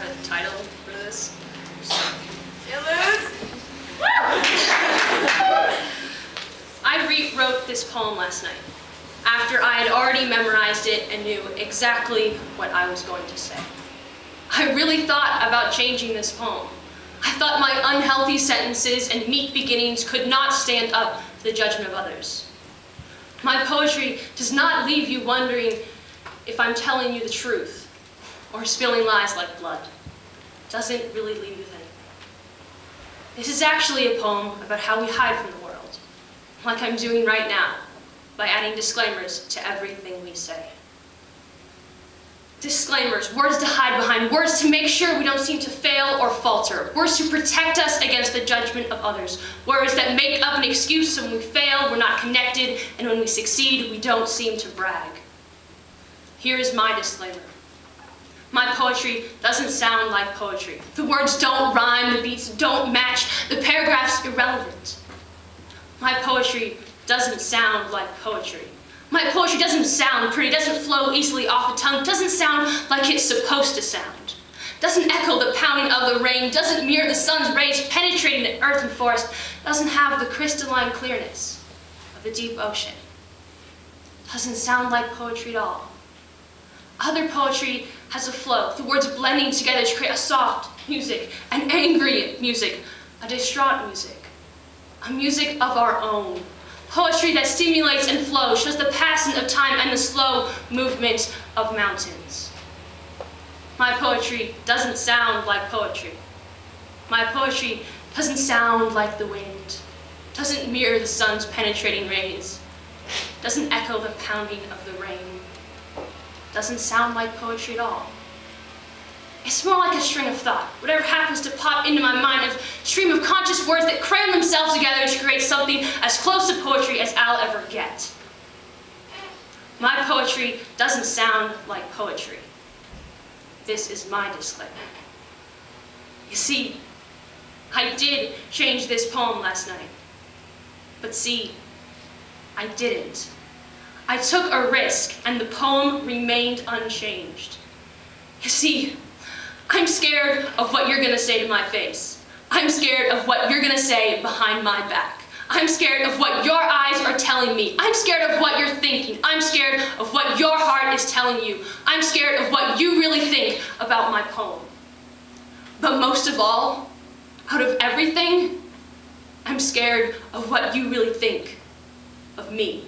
have a title for this. I rewrote this poem last night, after I had already memorized it and knew exactly what I was going to say. I really thought about changing this poem. I thought my unhealthy sentences and meek beginnings could not stand up to the judgment of others. My poetry does not leave you wondering if I'm telling you the truth or spilling lies like blood. It doesn't really leave you thinking. This is actually a poem about how we hide from the world, like I'm doing right now, by adding disclaimers to everything we say. Disclaimers, words to hide behind, words to make sure we don't seem to fail or falter, words to protect us against the judgment of others, words that make up an excuse so when we fail, we're not connected, and when we succeed, we don't seem to brag. Here is my disclaimer. My poetry doesn't sound like poetry. The words don't rhyme, the beats don't match, the paragraphs irrelevant. My poetry doesn't sound like poetry. My poetry doesn't sound pretty, doesn't flow easily off the tongue, doesn't sound like it's supposed to sound. Doesn't echo the pounding of the rain, doesn't mirror the sun's rays penetrating the earth and forest, doesn't have the crystalline clearness of the deep ocean. Doesn't sound like poetry at all. Other poetry has a flow, the words blending together to create a soft music, an angry music, a distraught music, a music of our own. Poetry that stimulates and flows, shows the passing of time and the slow movement of mountains. My poetry doesn't sound like poetry. My poetry doesn't sound like the wind, doesn't mirror the sun's penetrating rays, doesn't echo the pounding of the rain, doesn't sound like poetry at all. It's more like a string of thought, whatever happens to pop into my mind, a stream of conscious words that cram themselves together to create something as close to poetry as I'll ever get. My poetry doesn't sound like poetry. This is my disclaimer. You see, I did change this poem last night. But see, I didn't. I took a risk, and the poem remained unchanged. You see, I'm scared of what you're gonna say to my face. I'm scared of what you're gonna say behind my back. I'm scared of what your eyes are telling me. I'm scared of what you're thinking. I'm scared of what your heart is telling you. I'm scared of what you really think about my poem. But most of all, out of everything, I'm scared of what you really think of me.